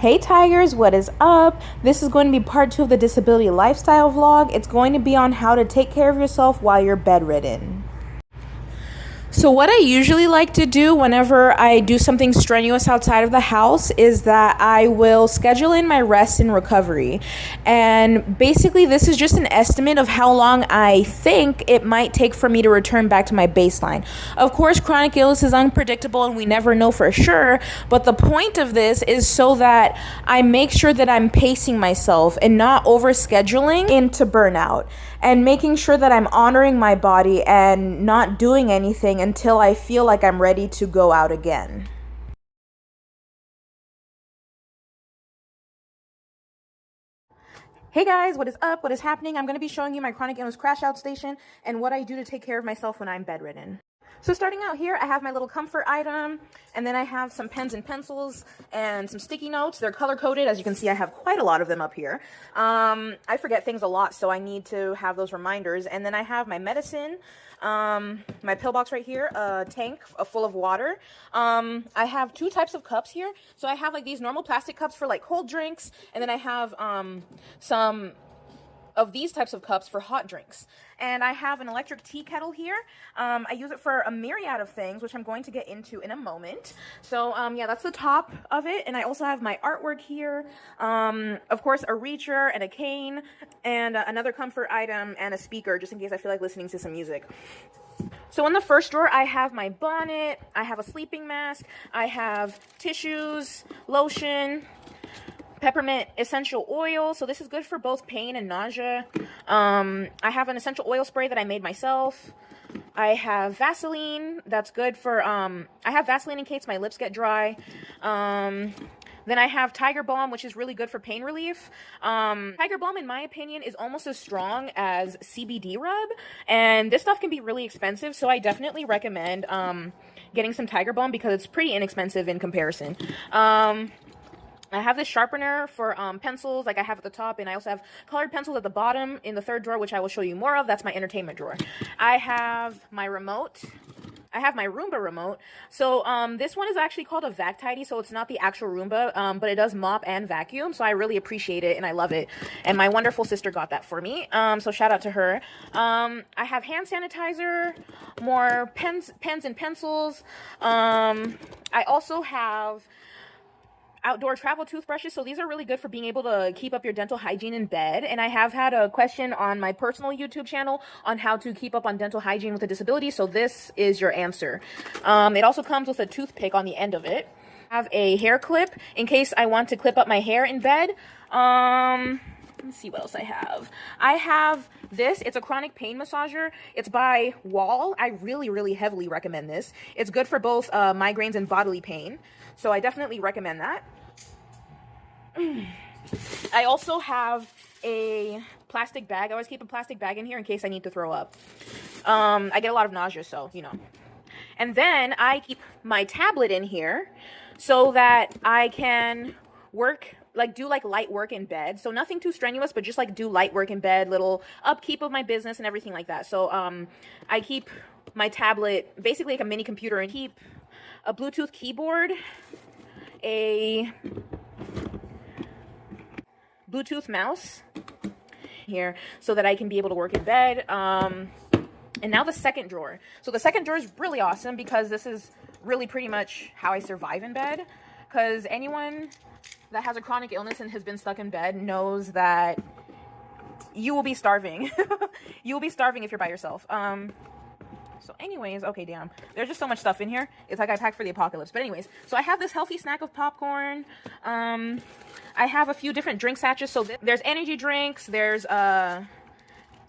Hey Tigers, what is up? This is going to be part 2 of the disability lifestyle vlog. It's going to be on how to take care of yourself while you're bedridden. So what I usually like to do whenever I do something strenuous outside of the house is that I will schedule in my rest and recovery. And basically this is just an estimate of how long I think it might take for me to return back to my baseline. Of course, chronic illness is unpredictable and we never know for sure, but the point of this is so that I make sure that I'm pacing myself and not overscheduling into burnout, and making sure that I'm honoring my body and not doing anything until I feel like I'm ready to go out again. Hey guys, what is up? What is happening? I'm going to be showing you my chronic illness crash out station and what I do to take care of myself when I'm bedridden. So starting out here, I have my little comfort item, and then I have some pens and pencils and some sticky notes. They're color-coded. As you can see, I have quite a lot of them up here. I forget things a lot, so I need to have those reminders. And then I have my medicine, my pill box right here, a tank full of water. I have two types of cups here. So I have like these normal plastic cups for like cold drinks, and then I have some of these types of cups for hot drinks. And I have an electric tea kettle here. I use it for a myriad of things, which I'm going to get into in a moment. So yeah, that's the top of it. And I also have my artwork here. Of course, a reacher and a cane and another comfort item and a speaker, just in case I feel like listening to some music. So in the first drawer, I have my bonnet, I have a sleeping mask, I have tissues, lotion, peppermint essential oil. So this is good for both pain and nausea. I have an essential oil spray that I made myself. I have Vaseline. That's good for, I have Vaseline in case my lips get dry. Then I have Tiger Balm, which is really good for pain relief. Tiger Balm, in my opinion, is almost as strong as CBD rub. And this stuff can be really expensive, so I definitely recommend getting some Tiger Balm because it's pretty inexpensive in comparison. I have this sharpener for pencils, like I have at the top, and I also have colored pencils at the bottom in the third drawer, which I will show you more of. That's my entertainment drawer. I have my remote. I have my Roomba remote. So this one is actually called a Vac Tidy, so it's not the actual Roomba, but it does mop and vacuum, so I really appreciate it and I love it. And my wonderful sister got that for me, so shout out to her. I have hand sanitizer, more pens and pencils. I also have outdoor travel toothbrushes. So these are really good for being able to keep up your dental hygiene in bed. And I have had a question on my personal YouTube channel on how to keep up on dental hygiene with a disability. So this is your answer. It also comes with a toothpick on the end of it. I have a hair clip in case I want to clip up my hair in bed. Let's see what else I have. I have this. It's a chronic pain massager. It's by Wall. I really heavily recommend this. It's good for both migraines and bodily pain. So I definitely recommend that. I also have a plastic bag. I always keep a plastic bag in here in case I need to throw up. I get a lot of nausea, so, you know. And then I keep my tablet in here so that I can work, do light work in bed. So nothing too strenuous, but just do light work in bed, little upkeep of my business and everything like that. So I keep my tablet basically like a mini computer, and keep a Bluetooth keyboard, a Bluetooth mouse here so that I can be able to work in bed. And now the second drawer. So the second drawer is really awesome because this is really pretty much how I survive in bed. Because anyone that has a chronic illness and has been stuck in bed knows that you will be starving. You will be starving if you're by yourself. So anyways, okay, damn. There's just so much stuff in here. It's like I packed for the apocalypse. But anyways, so I have this healthy snack of popcorn. I have a few different drink sachets. So there's energy drinks. There's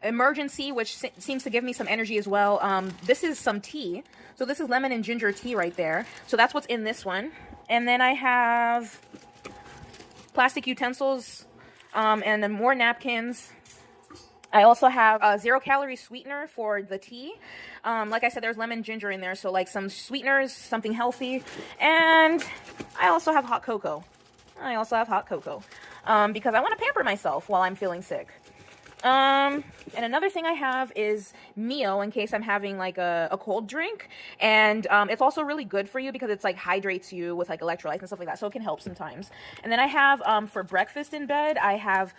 emergency, which seems to give me some energy as well. This is some tea. So this is lemon and ginger tea right there. So that's what's in this one. And then I have plastic utensils and then more napkins. I also have a 0-calorie sweetener for the tea. Like I said, there's lemon ginger in there, so some sweeteners, something healthy. And I also have hot cocoa. Because I want to pamper myself while I'm feeling sick. And another thing I have is Mio in case I'm having like a cold drink. And it's also really good for you because it's like hydrates you with like electrolytes and stuff like that. So it can help sometimes. And then I have for breakfast in bed, I have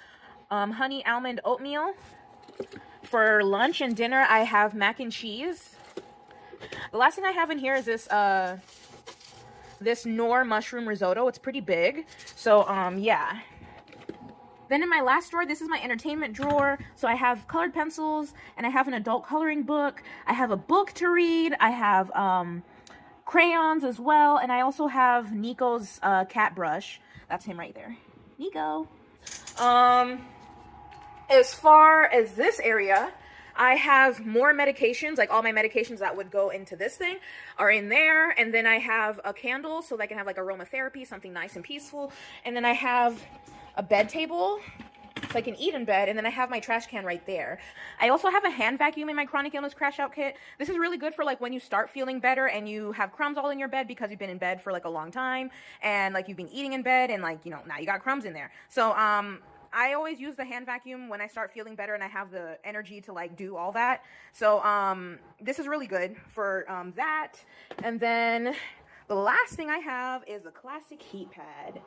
honey almond oatmeal. For lunch and dinner, I have mac and cheese. The last thing I have in here is this Knorr mushroom risotto. It's pretty big. So yeah. Then in my last drawer, this is my entertainment drawer. So I have colored pencils, and I have an adult coloring book. I have a book to read. I have crayons as well. And I also have Nico's cat brush. That's him right there. Nico. As far as this area, I have more medications, like all my medications that would go into this thing are in there. And then I have a candle so that I can have like aromatherapy, something nice and peaceful. And then I have a bed table so I can eat in bed, and then I have my trash can right there. I also have a hand vacuum in my chronic illness crash out kit. This is really good for like when you start feeling better and you have crumbs all in your bed because you've been in bed for like a long time and like you've been eating in bed and like, you know, now you got crumbs in there. So I always use the hand vacuum when I start feeling better and I have the energy to like do all that. So this is really good for that. And then the last thing I have is a classic heat pad.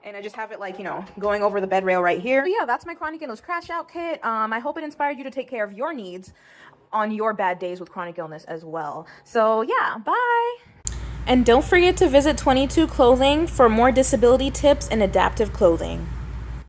And I just have it like, you know, going over the bed rail right here. But yeah, that's my chronic illness crash out kit. I hope it inspired you to take care of your needs on your bad days with chronic illness as well. So yeah, bye. And don't forget to visit 22 Clothing for more disability tips and adaptive clothing.